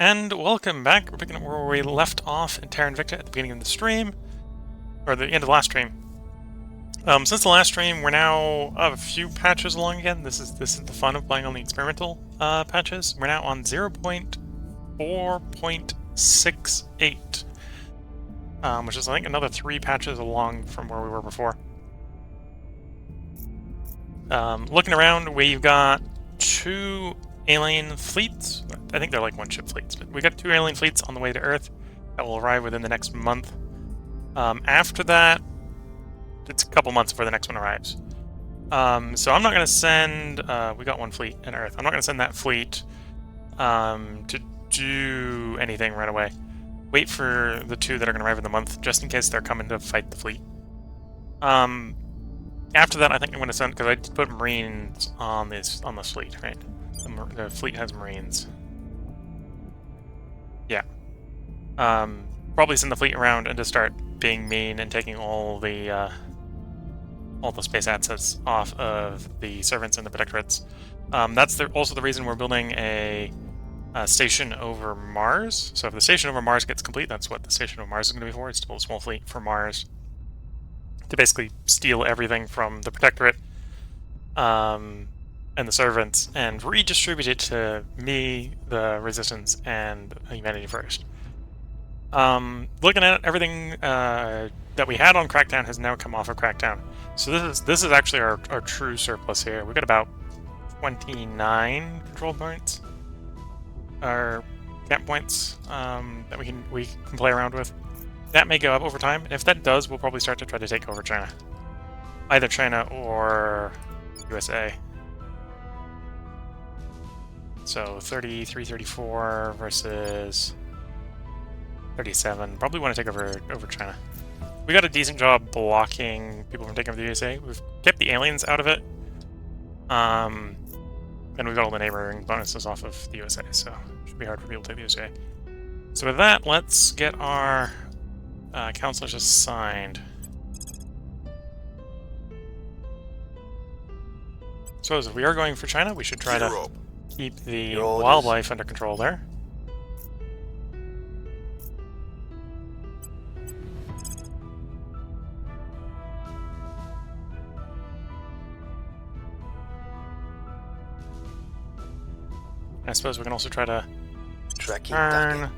And welcome back. We're picking up where we left off in Terra Invicta at the beginning of the stream, or the end of the last stream. Since the last stream, we're now a few patches along again. This is the fun of playing on the experimental patches. We're now on 0.4.68, which is I think another 3 patches along from where we were before. Looking around, we've got 2 alien fleets. I think they're like 1-ship fleets, but we got 2 alien fleets on the way to Earth that will arrive within the next month. After that, it's a couple months before the next one arrives. So I'm not going to send... we got 1 fleet in Earth. I'm not going to send that fleet to do anything right away. Wait for the 2 that are going to arrive in the month, just in case they're coming to fight the fleet. After that, I think I'm going to send... because I did put Marines on this fleet, right? The fleet has Marines. Yeah. Probably send the fleet around and just start being mean and taking all the space assets off of the servants and the protectorates. That's also the reason we're building a station over Mars. So if the station over Mars gets complete, that's what the station over Mars is going to be for. It's to build a small fleet for Mars to basically steal everything from the protectorate and the servants and redistribute it to me, the Resistance, and Humanity First. Looking at it, everything that we had on Crackdown has now come off of Crackdown. So this is actually our true surplus here. We've got about 29 control points, or camp points, that we can play around with. That may go up over time. If that does, we'll probably start to try to take over China. Either China or USA. So 33, 34 versus 37. Probably want to take over China. We got a decent job blocking people from taking over the USA. We've kept the aliens out of it. And we got all the neighboring bonuses off of the USA, so it should be hard for people to take the USA. So with that, let's get our councilors assigned. So if we are going for China, we should try to keep the wildlife under control there. I suppose we can also try to turn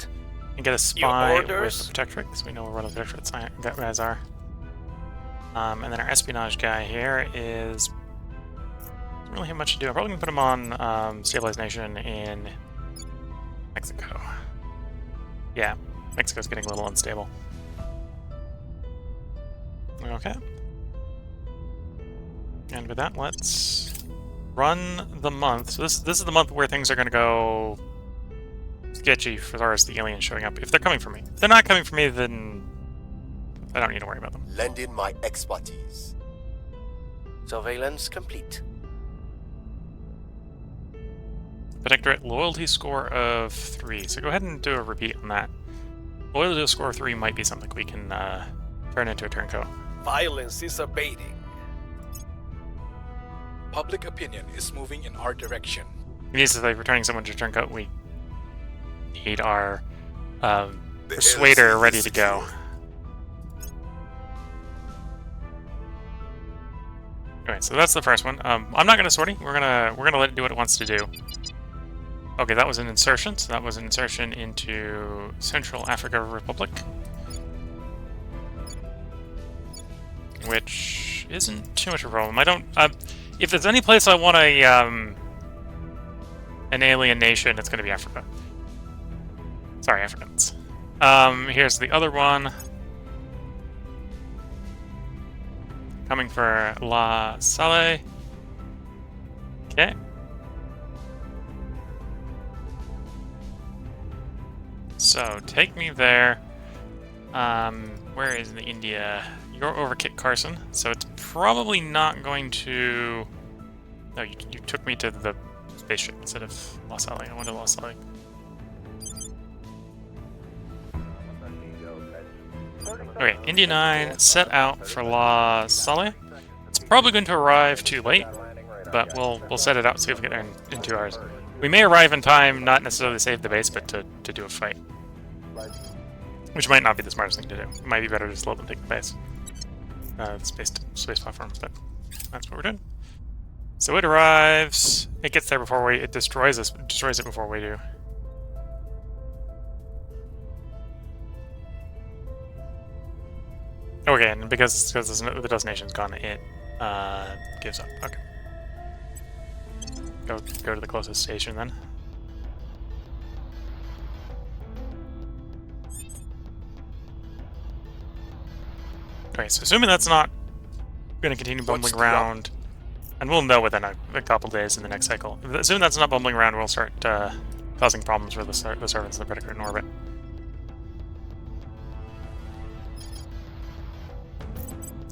and get a spy with the Protectorate, because we know where the Protectorate guys are. And then our espionage guy here is... doesn't really have much to do. I'm probably going to put him on Stabilized Nation in Mexico. Yeah, Mexico's getting a little unstable. Okay. And with that, let's run the month. So this is the month where things are going to go sketchy as far as the aliens showing up. If they're coming for me. If they're not coming for me, then I don't need to worry about them. Lend in my expertise. Surveillance complete. Protectorate loyalty score of 3. So go ahead and do a repeat on that. Loyalty score of 3 might be something we can turn into a turncoat. Violence is abating. Public opinion is moving in our direction. It means that returning someone to turncoat, we need our persuader ready to go. Okay, so that's the first one. I'm not gonna sortie. We're gonna let it do what it wants to do. Okay, that was an insertion. So that was an insertion into Central Africa Republic, which isn't too much of a problem. I don't. If there's any place I want an alien nation, it's going to be Africa. Sorry, Africans. Here's the other one. Coming for La Salle. Okay. So, take me there. Where is the India? You're over Kit Carson, so it's probably not going to... No, you took me to the spaceship instead of La Salle. I went to La Salle. Okay, India 9 set out for La Salle. It's probably going to arrive too late, but we'll set it out, see if we get there in 2 hours. We may arrive in time, not necessarily to save the base, but to do a fight. Which might not be the smartest thing to do. It might be better to just let them take the base. The space platform, but that's what we're doing. So it arrives, it gets there before it destroys it before we do. Okay, and because the destination's gone, it gives up. Okay. Go to the closest station then. Okay, so assuming that's not going to continue bumbling around, and we'll know within a couple days in the next cycle. Assuming that's not bumbling around, we'll start causing problems for the servants of the Predator in orbit.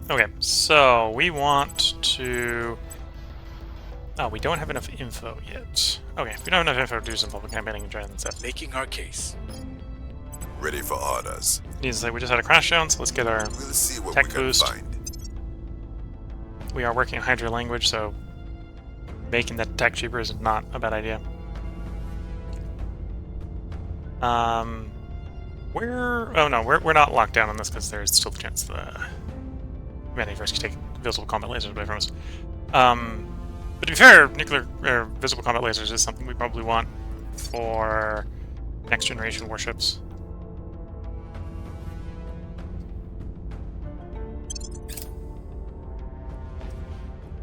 Okay, so we want to... Oh, we don't have enough info yet. Okay, if we don't have enough info to do some public campaigning and try and stuff. Making our case. Ready for orders. Needs to say we just had a crash down, so let's get our We'll see what tech we can boost. find. We are working on Hydra language, so making that tech cheaper is not a bad idea. We're not locked down on this because there's still the chance the humanity first can take visible combat lasers away from us. But to be fair, nuclear or visible combat lasers is something we probably want for next generation warships.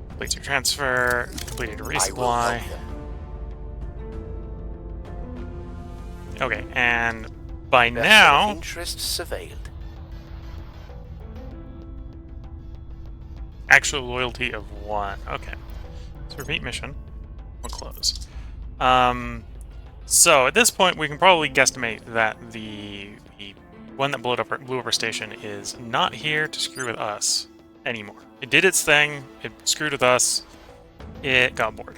Complete your transfer, completed a I will resupply. help them. Okay, and by Vessel now, of interest surveilled. actual loyalty of 1. Okay. So repeat mission. We'll close. So at this point, we can probably guesstimate that the one that blew up our station is not here to screw with us anymore. It did its thing. It screwed with us. It got bored.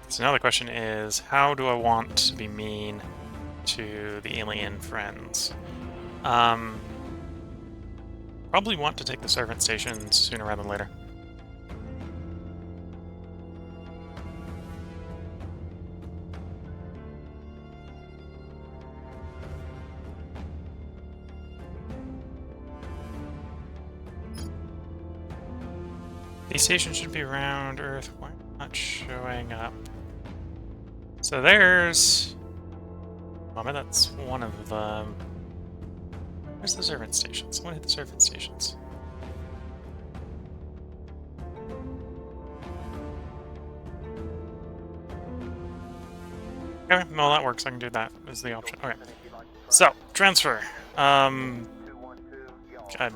So now the question is, how do I want to be mean to the alien friends? Probably want to take the servant stations sooner rather than later. These stations should be around Earth. Why not showing up? So there's... Well, that's one of them. Where's the servant stations? I want to hit the servant stations. Okay, no, that works. I can do that as the option. Okay. So, transfer.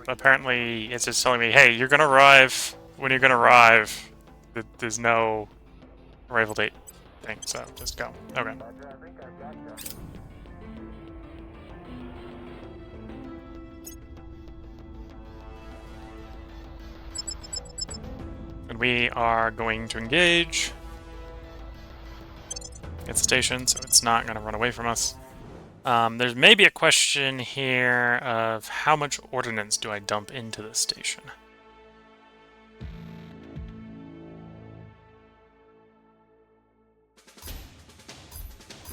Apparently, it's just telling me, hey, you're gonna arrive when you're gonna arrive. There's no arrival date thing, so just go. Okay. And we are going to engage. It's a station, so it's not going to run away from us. There's maybe a question here of how much ordnance do I dump into this station?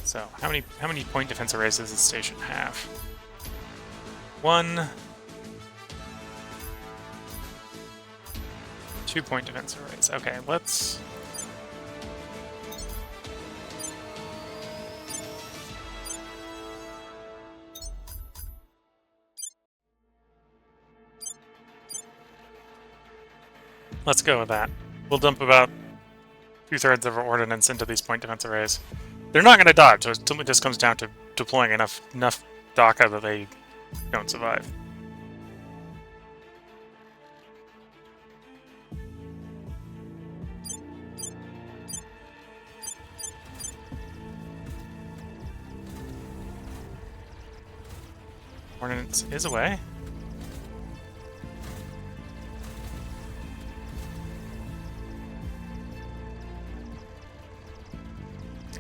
So, how many point defense arrays does this station have? 1. 2 point defense arrays. Okay, let's... Let's go with that. We'll dump about 2/3 of our ordnance into these point defense arrays. They're not going to dodge, so it simply just comes down to deploying enough DACA that they don't survive. Ordnance is away.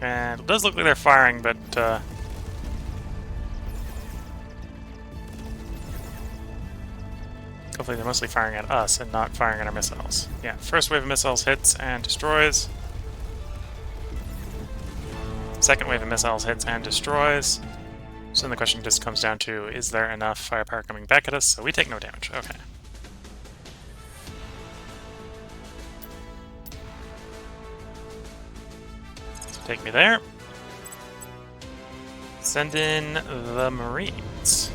And it does look like they're firing, but Hopefully they're mostly firing at us and not firing at our missiles. Yeah, first wave of missiles hits and destroys. Second wave of missiles hits and destroys. So then the question just comes down to, is there enough firepower coming back at us? So we take no damage. Okay. So take me there. Send in the Marines.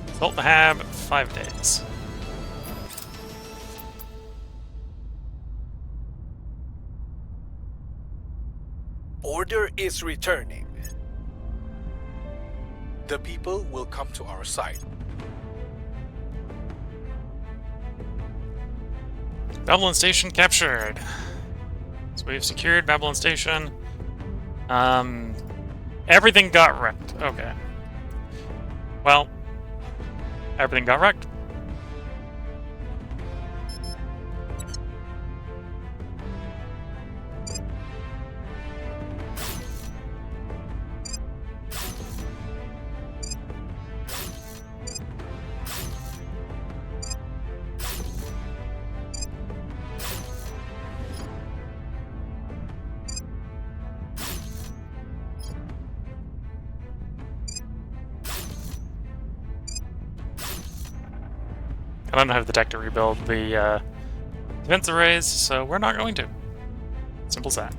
Assault the Hab, 5 days. Order is returning. The people will come to our side. Babylon Station captured. So we've secured Babylon Station. Everything got wrecked. Okay. Well, everything got wrecked. I don't have the tech to rebuild the defense arrays, so we're not going to. Simple as that.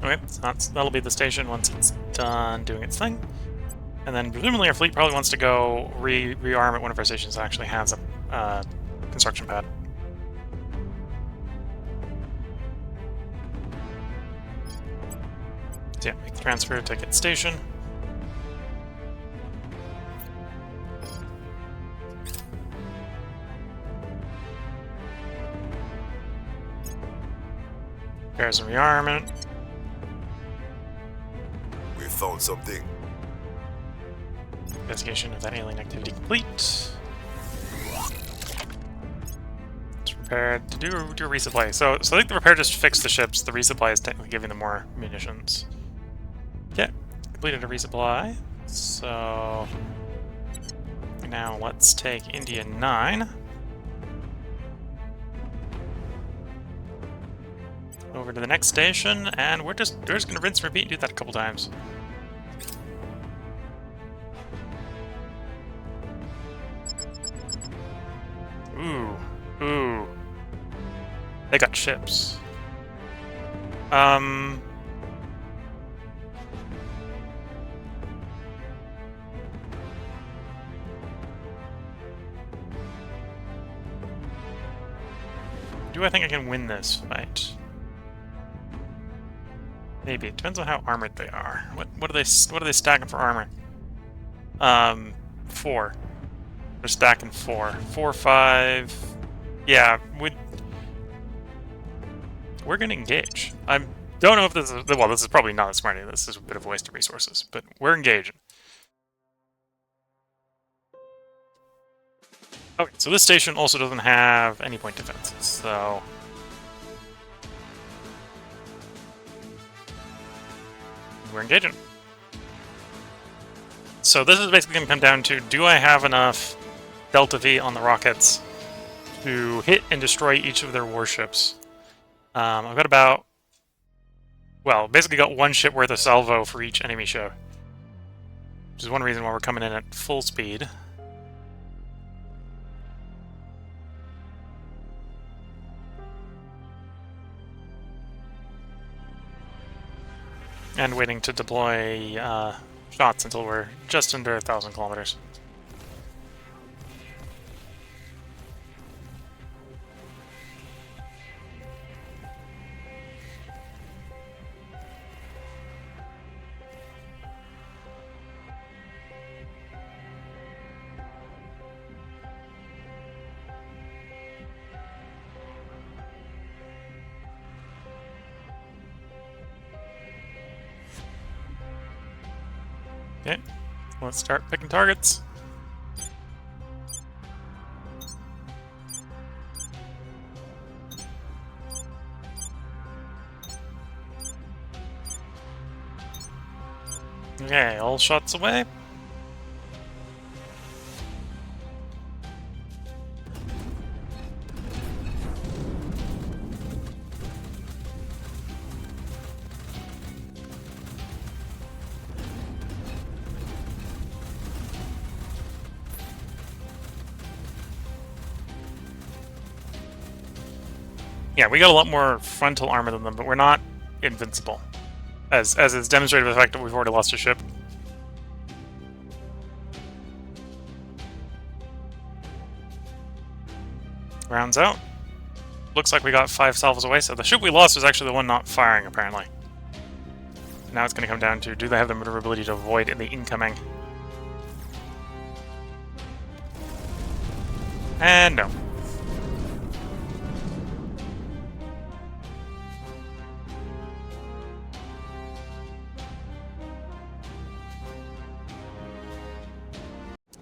Okay, so that'll be the station once it's done doing its thing. And then presumably our fleet probably wants to go rearm at one of our stations that actually has a construction pad. So yeah, make the transfer to get station. There's a rearmament. We found something. Investigation of that alien activity complete. It's prepared to do a resupply. So I think the repair just fixed the ships. The resupply is technically giving them more munitions. Okay, completed a resupply. So now let's take India 9. Over to the next station, and we're just gonna rinse and repeat and do that a couple times. Ooh. They got ships. Do I think I can win this fight? Maybe. It depends on how armored they are. What are they stacking for armor? 4. They're stacking 4. 4, 5. Yeah, we're gonna engage. I don't know if this is well. This is probably not a smart idea. This is a bit of a waste of resources, but we're engaging. Okay, so this station also doesn't have any point defenses, so we're engaging. So this is basically going to come down to, do I have enough Delta V on the rockets to hit and destroy each of their warships? I've got about, well, basically got 1 ship worth of salvo for each enemy ship, which is one reason why we're coming in at full speed. And waiting to deploy shots until we're just under 1,000 kilometers. Okay, let's start picking targets. Okay, all shots away. Yeah, we got a lot more frontal armor than them, but we're not invincible. As is demonstrated by the fact that we've already lost a ship. Rounds out. Looks like we got 5 salvos away, so the ship we lost was actually the one not firing, apparently. Now it's going to come down to, do they have the maneuverability to avoid the incoming? And no.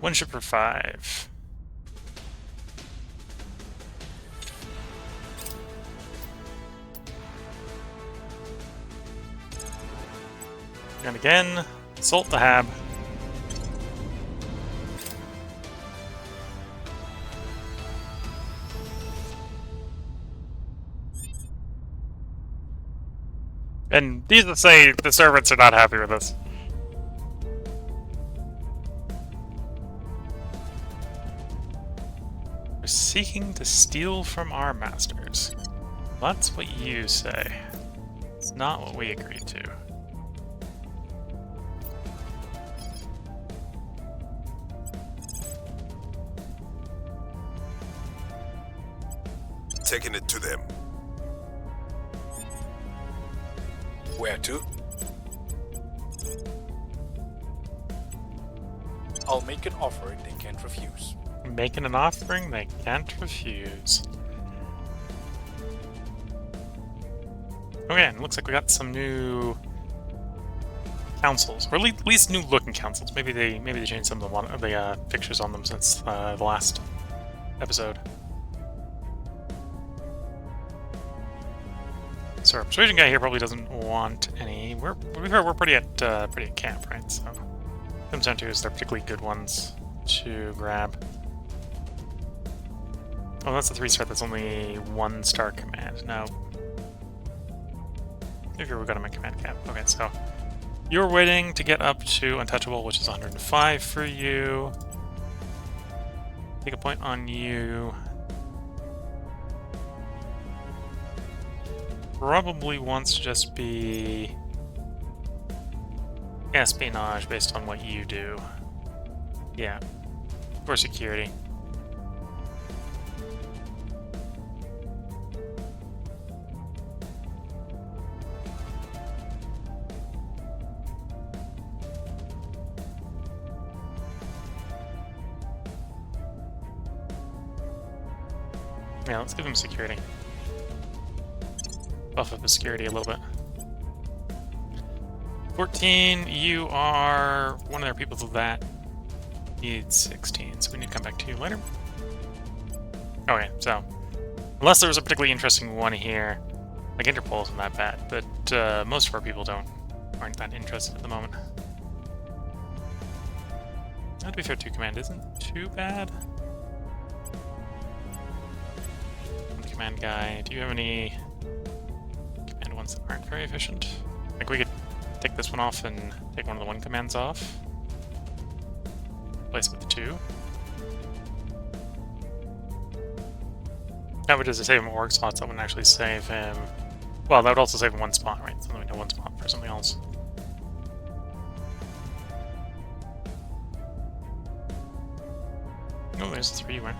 One ship for 5. And again, assault the Hab. And these to say the servants are not happy with us. We're seeking to steal from our masters. That's what you say. It's not what we agreed to. Taking it to them. Where to? I'll make an offer they can't refuse. Making an offering they can't refuse. Okay, and it looks like we got some new councils, or at least new looking councils. Maybe they changed some of the pictures on them since the last episode. So our persuasion guy here probably doesn't want any. We're pretty at camp, right? So comes down to is they're particularly good ones to grab. Oh, that's a 3-star. That's only 1-star command. No. Maybe we've got him in command cap. Okay, so you're waiting to get up to untouchable, which is 105 for you. Take a point on you. Probably wants to just be espionage based on what you do. Yeah, for security. Yeah, let's give him security. Buff up his security a little bit. 14, you are one of their people that needs 16, so we need to come back to you later. Okay, so unless there was a particularly interesting one here, like Interpol isn't that bad, but most of our people aren't that interested at the moment. To be fair, 2 command isn't too bad. The command guy, do you have any command ones that aren't very efficient? Like we could take this one off and take one of the 1 commands off. Replace it with the 2. That would just save him org slots. That wouldn't actually save him. Well, that would also save him 1 spot, right? So then we know 1 spot for something else. Oh, there's the 3 went.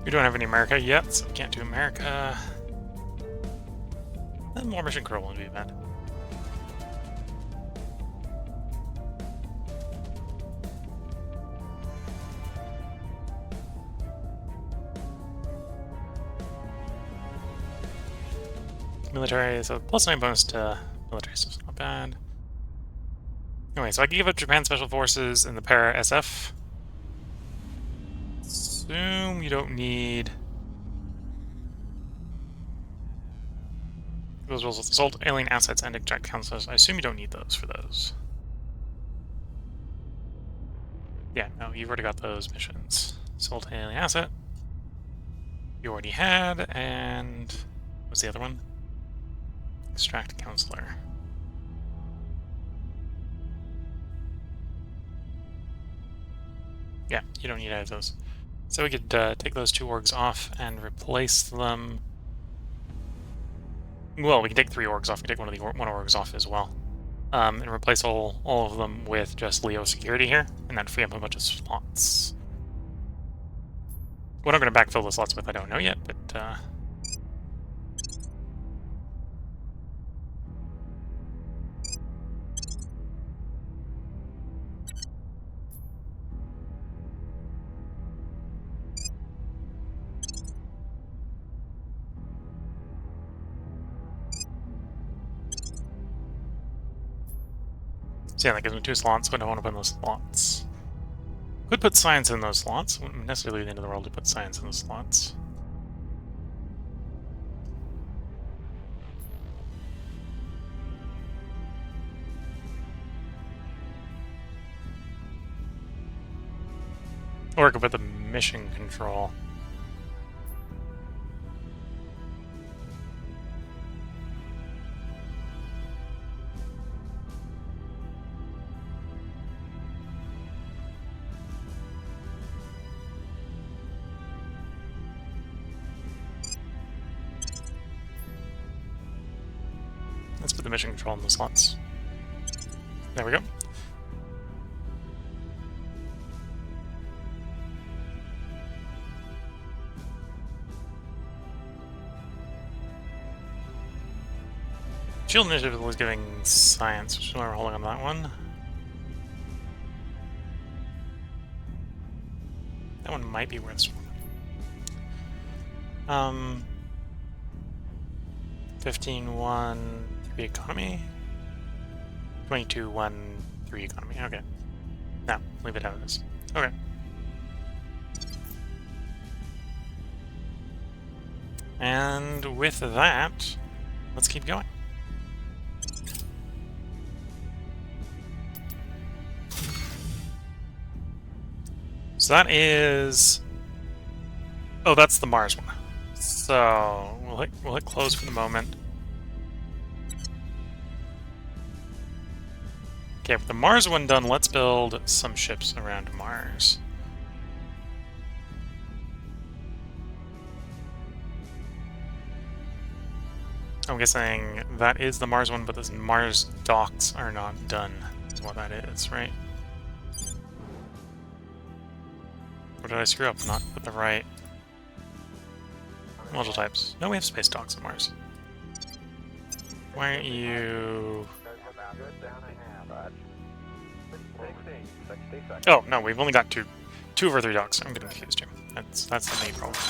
We don't have any America yet, so we can't do America. And more mission control wouldn't be bad. military, so +9 bonus to military, so it's not bad. Anyway, so I can give up Japan Special Forces and the Para SF. Assume you don't need those rules. Assault alien assets and eject councilors. I assume you don't need those for those. Yeah, no, you've already got those missions. Assault alien asset. You already had, and what was the other one? Extract counselor. Yeah, you don't need any of those. So we could take those 2 orgs off and replace them. Well, we can take 3 orgs off. We can take one orgs off as well, and replace all of them with just Leo security here, and then free up a bunch of slots. What I'm going to backfill the slots with, I don't know yet, but so yeah, that gives me 2 slots, but I don't want to put in those slots. Could put science in those slots. Wouldn't necessarily be the end of the world to put science in those slots. Or I could put the mission control. Let's put the mission control in the slots. There we go. Shield initiative was giving science, which is why we're holding on that one. That one might be worth swapping. 15-1, 3 economy. 22-1, 3 economy. Okay. No, leave it how it is. Okay. And with that, let's keep going. So that is... Oh, that's the Mars one. So we'll hit close for the moment. Okay, with the Mars one done, let's build some ships around Mars. I'm guessing that is the Mars one, but the Mars docks are not done, is what that is, right? Or did I screw up? Not with the right module types. No, we have space docks on Mars. Why aren't you... Oh, no, we've only got two of our 3 docks. I'm getting confused here. That's the main problem.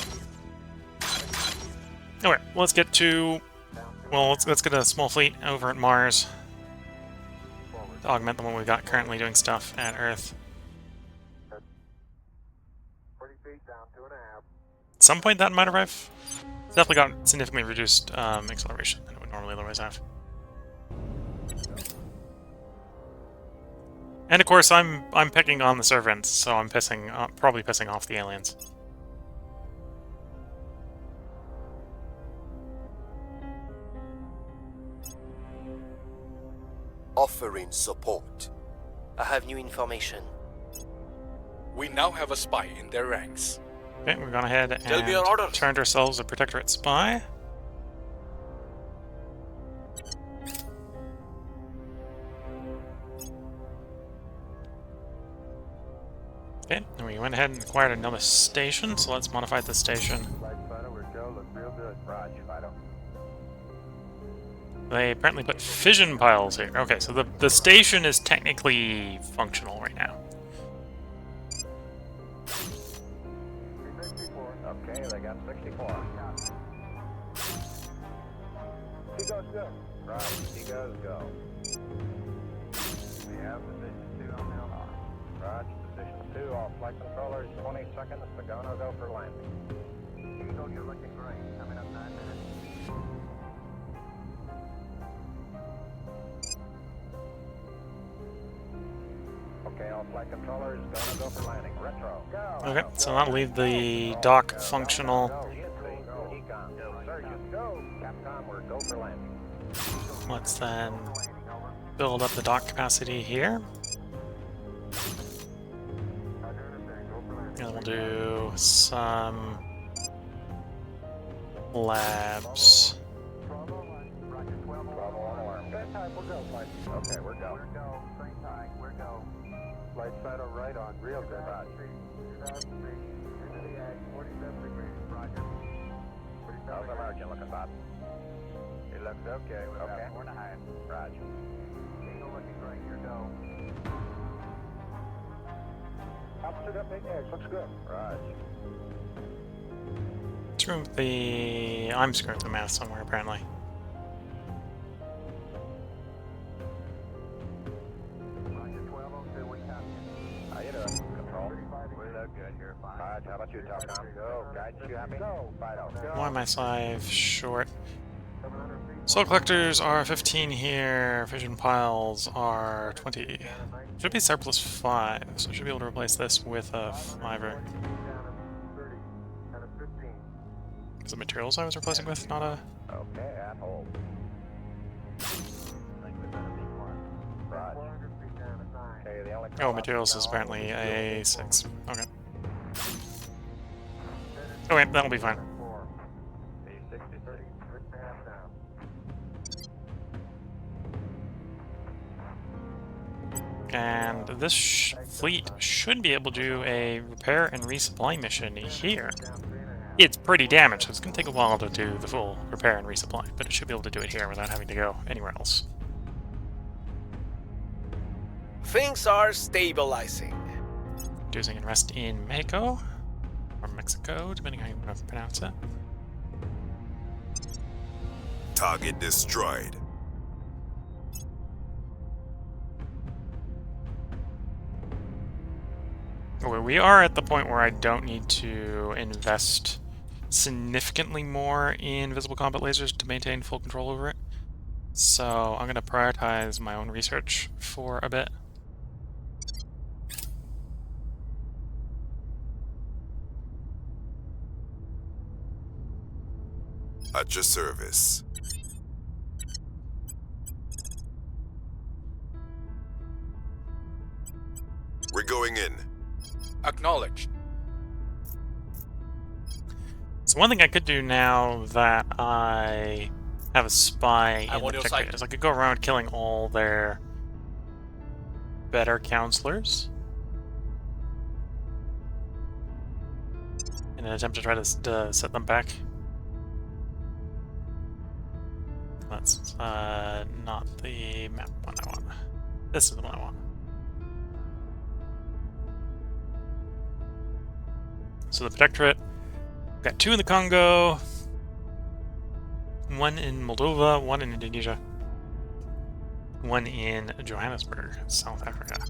Okay, let's get to... Well, let's get a small fleet over at Mars to augment the one we've got currently doing stuff at Earth. At some point that might arrive. It's definitely got significantly reduced acceleration than it would normally otherwise have. And of course, I'm picking on the servants, so I'm probably pissing off the aliens. Offering support. I have new information. We now have a spy in their ranks. Okay, we've gone ahead Tell me your and orders. turned ourselves a Protectorate spy. Okay, and we went ahead and acquired another station, so let's modify the station. They apparently put fission piles here. Okay, so the station is technically functional right now. Okay, they got 64. he goes go. Right, he goes go. We have position 2 on the alarm. Roger, position 2, all flight controllers, 20 seconds, Pagano go for landing. Eagle, you're looking great. Coming up 9 minutes. Okay, all flight controllers, gonna go for landing. Retro, go. Okay, so that'll leave the dock functional. Surgeon, go. Capcom, we're go for landing. Let's then build up the dock capacity here. And we'll do some labs. Okay, we're go. We're go. Straight time. We're go. Flight saddle right on. Real good. Roger. 2000 feet. Into the egg. 47 degrees. Roger. How's the margin looking, Bob? It looks okay. We've got 4.5. Roger. Eagle looking great. Your go. Altitude up 8 eggs. Looks good. Roger. Screw with the... I'm screwing with the math somewhere, apparently. How you doing? Control. We look good. You're fine. All right, how about you, Telcom? Go. Guidance, you happy? Go. Fido. Go. Why am I 5 short? Soul collectors are 15 here. Fission piles are 20. Should be surplus 5, so I should be able to replace this with a 5er. Is it materials I was replacing with, not a... Okay, at hold. Oh, materials is apparently a 6. Okay. Okay, that'll be fine. And this fleet should be able to do a repair and resupply mission here. It's pretty damaged, so it's going to take a while to do the full repair and resupply, but it should be able to do it here without having to go anywhere else. Things are stabilizing. Using and rest in Mexico, or Mexico, depending on how you want to pronounce it. Target destroyed. Okay, we are at the point where I don't need to invest significantly more in visible combat lasers to maintain full control over it. So I'm going to prioritize my own research for a bit. At your service. We're going in. Acknowledged. So one thing I could do now that I have a spy I'm in on the your particular side. is I could go around killing all their better counselors in an attempt to try to set them back. That's not the map one I want. This is the one I want. So the Protectorate, got 2 in the Congo, 1 in Moldova, 1 in Indonesia, 1 in Johannesburg, South Africa.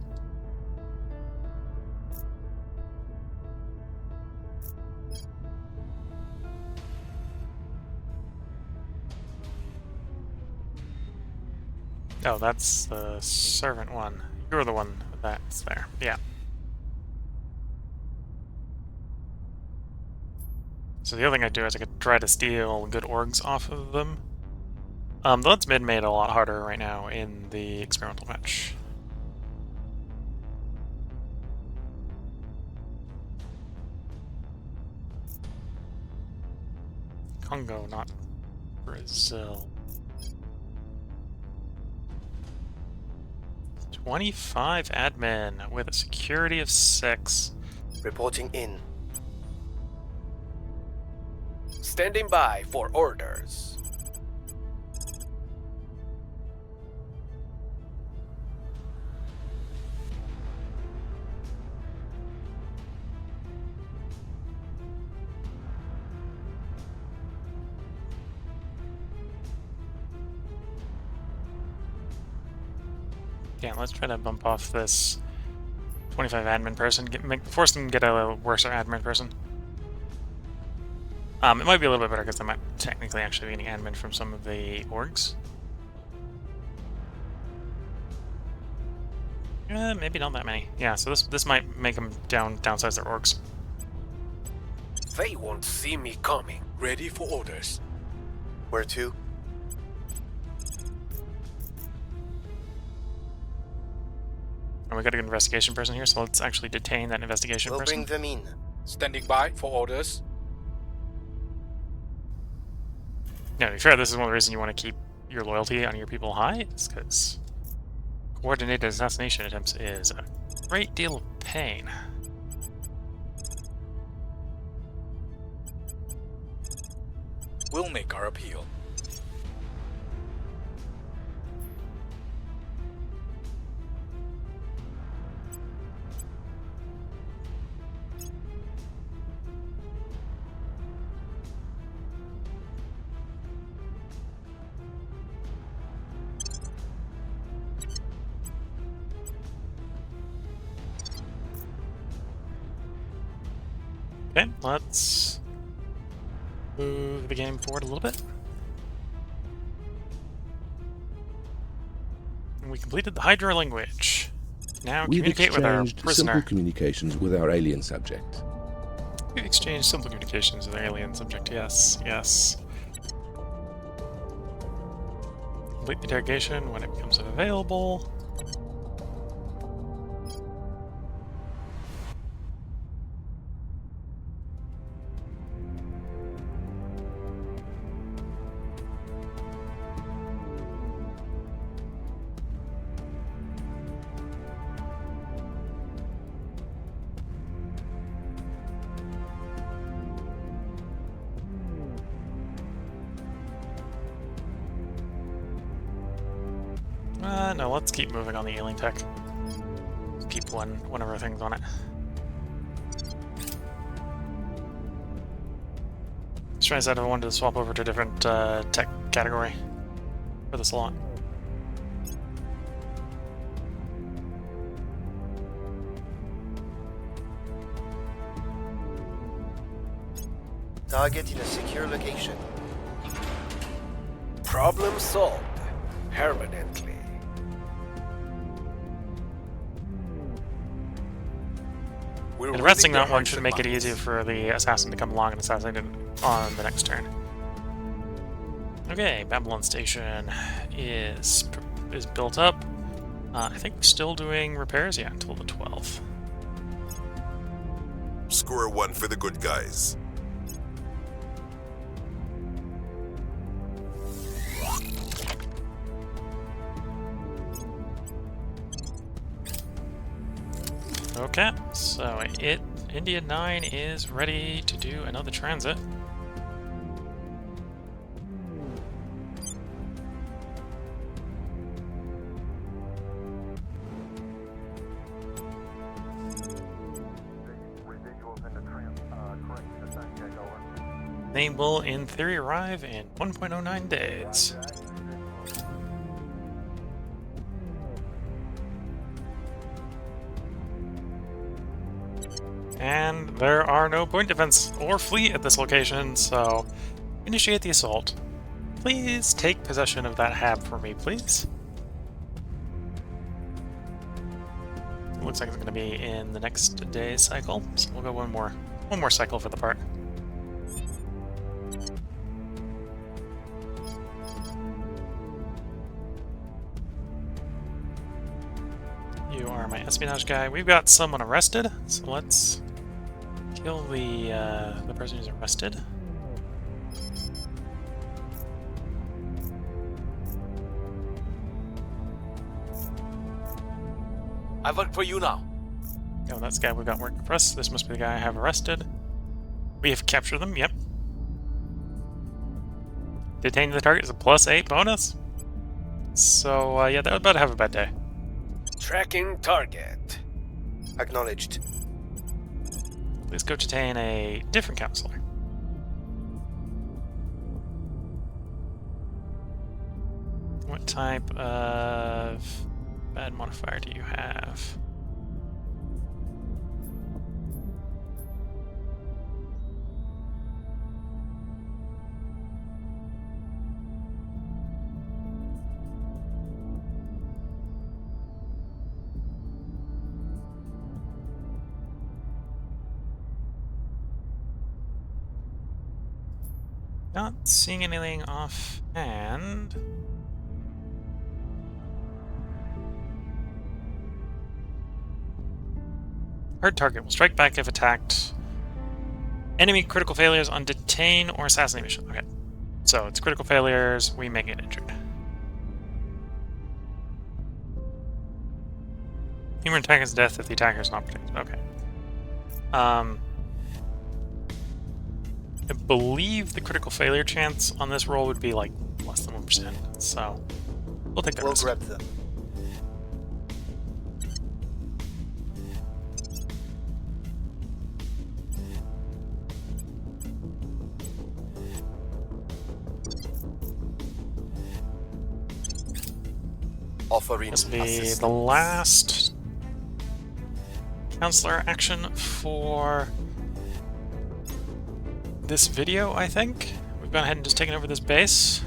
Oh, that's the servant one. You're the one that's there. Yeah. So the other thing I'd do is I could try to steal good orgs off of them. Though that's been made a lot harder right now in the experimental match. Congo, not Brazil. 25 admin with a security of 6. Reporting in. Standing by for orders. Yeah, let's try to bump off this 25 admin person. Force them to get a worse admin person. It might be a little bit better because I might technically actually be getting admin from some of the orgs. Maybe not that many. Yeah, so this might make them downsize their orgs. They won't see me coming. Ready for orders. Where to? And we got a good investigation person here, so let's actually detain that investigation We'll person. bring them in. Standing by for orders. Yeah, to be fair, this is one of the reasons you want to keep your loyalty on your people high, is because coordinated assassination attempts is a great deal of pain. We'll make our appeal. Okay, let's move the game forward a little bit. And we completed the Hydra language. Now We've communicate with our exchanged prisoner. simple communications with our alien subject. We've exchanged simple communications with our alien subject. Yes, yes. Complete the interrogation when it becomes available. No, let's keep moving on the alien tech. Keep one of our things on it. Let's try to decide if I wanted to swap over to a different tech category for the slot. Target in a secure location. Problem solved. Permanently. And arresting that one should make it easier for the assassin to come along and assassinate it on the next turn. Okay, Babylon Station is built up. I think we're still doing repairs, yeah, until the 12th. Score one for the good guys. Okay, so India 9 is ready to do another transit. They will, in theory, arrive in 1.09 days. And there are no point defense or fleet at this location, so initiate the assault. Please take possession of that hab for me, please. It looks like it's going to be in the next day cycle, so we'll go one more cycle for the part. You are my espionage guy. We've got someone arrested, so let's kill the person who's arrested. I work for you now. Oh, that's the guy we got working for us. This must be the guy I have arrested. We have captured them, yep. Detaining the target is a +8 bonus. So, yeah, that was about to have a bad day. Tracking target. Acknowledged. Please go detain a different counselor. What type of bad modifier do you have? Not seeing anything offhand. Hard target will strike back if attacked. Enemy critical failures on detain or assassinate mission. Okay. So it's critical failures, we may get injured. Human attack is death if the attacker is not protected. Okay. I believe the critical failure chance on this roll would be like less than 1%, so we'll take that We'll risk. grab them. Offering This will be assistance. the last counselor action for this video, I think. We've gone ahead and just taken over this base.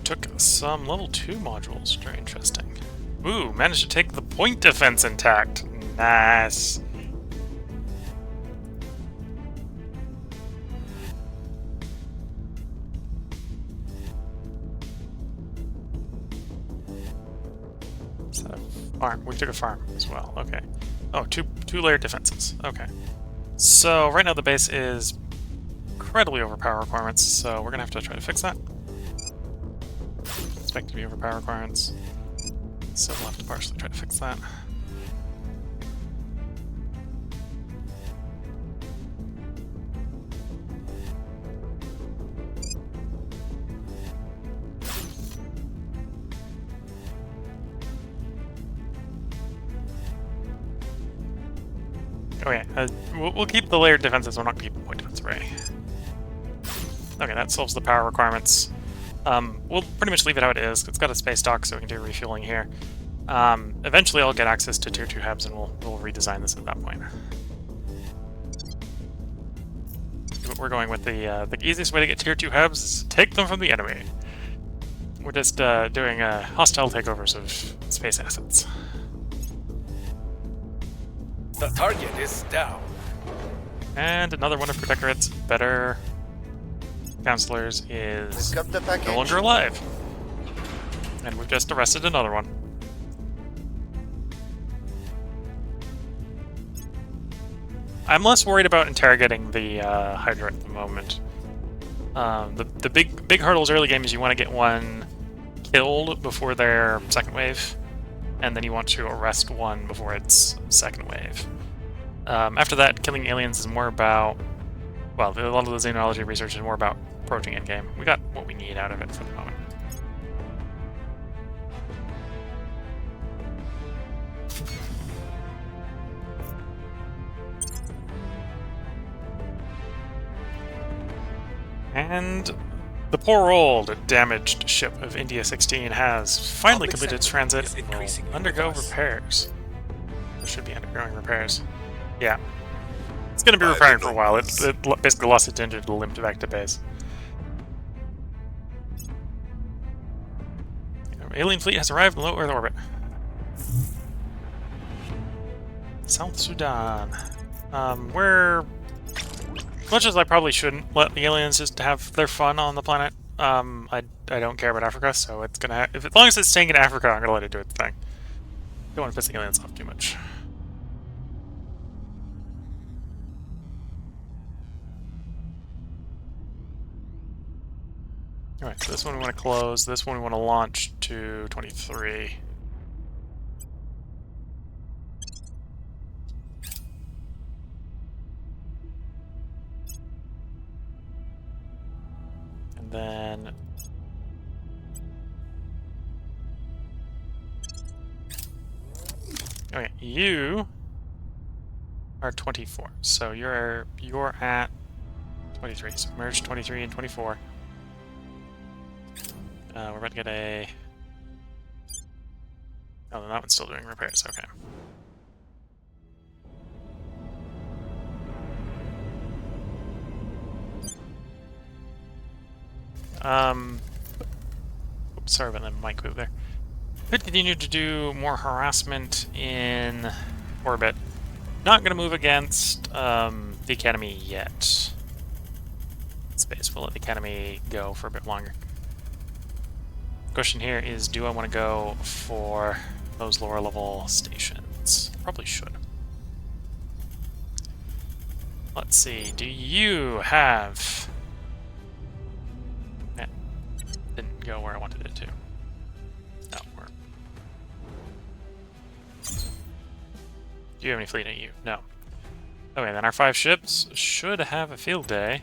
Took some level 2 modules, very interesting. Ooh, managed to take the point defense intact. Nice. So, farm. We took a farm as well. Okay. Oh, two-layered defenses. Okay. So right now the base is incredibly over power requirements, so we're gonna have to try to fix that. Expect to be over power requirements, so we'll have to partially try to fix that. Okay, we'll keep the layered defenses, we're not going to keep the point defense array. Okay, that solves the power requirements. We'll pretty much leave it how it is. It's got a space dock, so we can do refueling here. Eventually I'll get access to Tier 2 hubs, and we'll redesign this at that point. We're going with the easiest way to get Tier 2 hubs is take them from the enemy. We're just doing hostile takeovers of space assets. The target is down. And another one of Protectorate's better counselors is We've got the package. no longer alive. And we've just arrested another one. I'm less worried about interrogating the Hydra at the moment. The big hurdles early game is you want to get one killed before their second wave, and then you want to arrest one before its second wave. After that, killing aliens is more about, well, a lot of the xenology research is more about approaching endgame. We got what we need out of it for the moment. And the poor old damaged ship of India 16 has finally Public completed its sentiment transit is and will increasingly undergo with us. repairs. It should be undergoing repairs. Yeah. It's going to be By the repairing for a while. It numbers. basically lost its engine and limped back to base. Alien fleet has arrived in low Earth orbit. South Sudan. We're... Much as I probably shouldn't let the aliens just have their fun on the planet, I don't care about Africa, so it's gonna... as long as it's staying in Africa, I'm gonna let it do its thing. Don't want to piss the aliens off too much. Alright, so this one we want to close, this one we want to launch to 23. And then... Okay, you are 24, so you're at 23, so merge 23 and 24. We're about to get a Oh, then that one's still doing repairs, okay. Oops, sorry about that mic move there. Could continue to do more harassment in orbit. Not going to move against the Academy yet. Space, we'll let the Academy go for a bit longer. Question here is, do I want to go for those lower level stations? Probably should. Let's see, do you have... Yeah, didn't go where I wanted it to. No, where... Do you have any fleet at you? No. Okay, then our 5 ships should have a field day.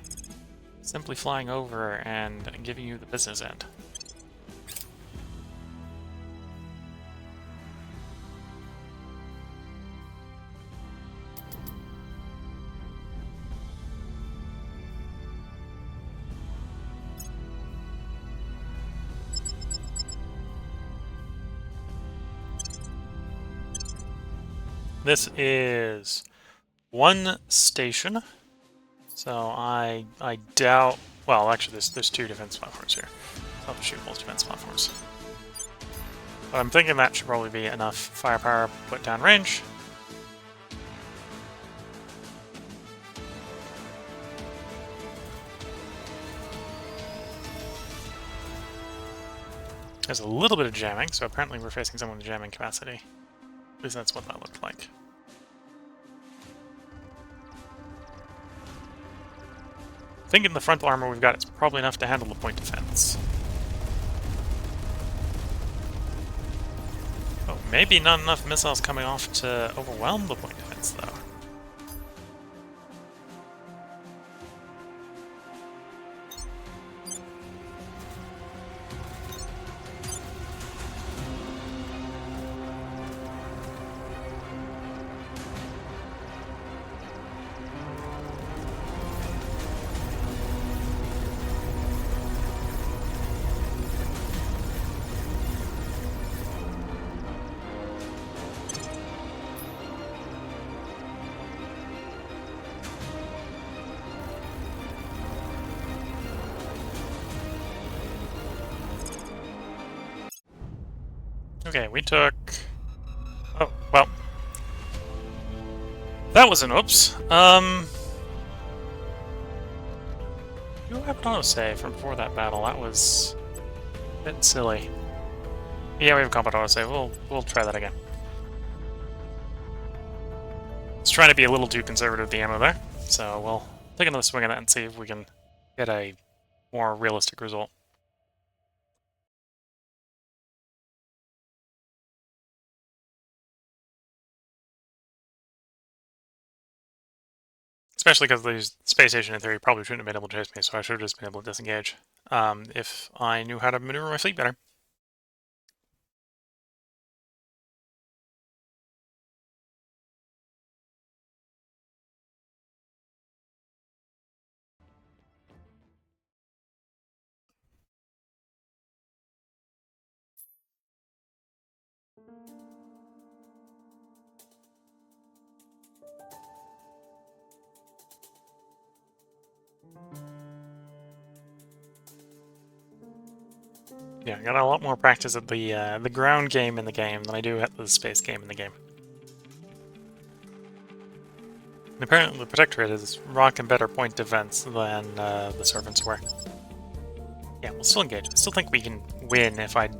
Simply flying over and giving you the business end. This is 1 station, so I doubt. Well, actually, there's 2 defense platforms here. So I'll shoot both defense platforms. But I'm thinking that should probably be enough firepower to put down range. There's a little bit of jamming, so apparently we're facing someone with jamming capacity. At least that's what that looked like. I think in the frontal armor we've got, it's probably enough to handle the point defense. Oh, maybe not enough missiles coming off to overwhelm the point defense, though. Okay, we took... Oh, well. That was an oops. You have an autosave from before that battle. That was a bit silly. Yeah, we have a combat autosave. We'll try that again. Let's try to be a little too conservative with the ammo there. So we'll take another swing at that and see if we can get a more realistic result. Especially because the space station in theory probably shouldn't have been able to chase me, so I should have just been able to disengage. If I knew how to maneuver my fleet better. Yeah, I got a lot more practice at the ground game in the game than I do at the space game in the game. And apparently the Protectorate is rocking better point defense than the Servants were. Yeah, we'll still engage. I still think we can win if I'm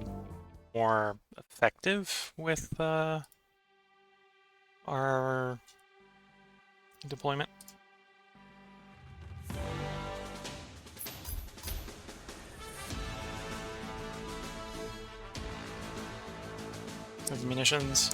more effective with our deployment. There's munitions.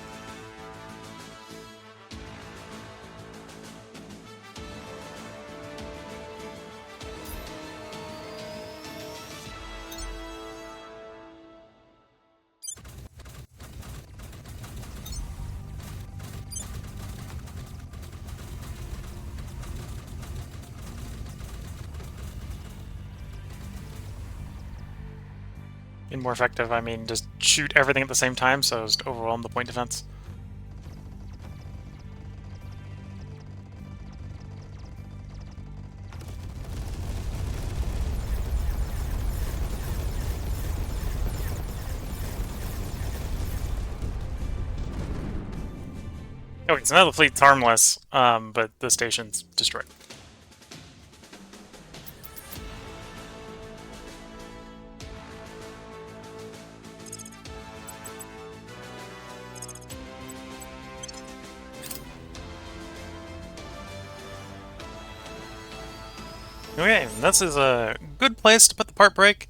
In more effective, I mean just shoot everything at the same time so as to overwhelm the point defense. Okay, so now the fleet's harmless, but the station's destroyed. Okay, this is a good place to put the part break.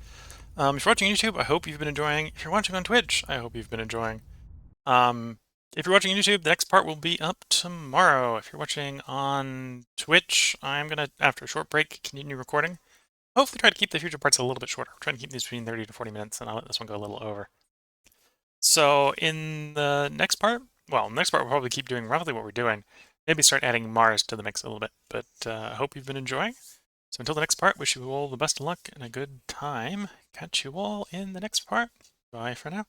If you're watching YouTube, I hope you've been enjoying. If you're watching on Twitch, I hope you've been enjoying. If you're watching YouTube, the next part will be up tomorrow. If you're watching on Twitch, I'm going to, after a short break, continue recording. Hopefully try to keep the future parts a little bit shorter. I'm trying to keep these between 30 to 40 minutes, and I'll let this one go a little over. So in the next part, well, next part we'll probably keep doing roughly what we're doing. Maybe start adding Mars to the mix a little bit, but I hope you've been enjoying. So until the next part, wish you all the best of luck and a good time. Catch you all in the next part. Bye for now.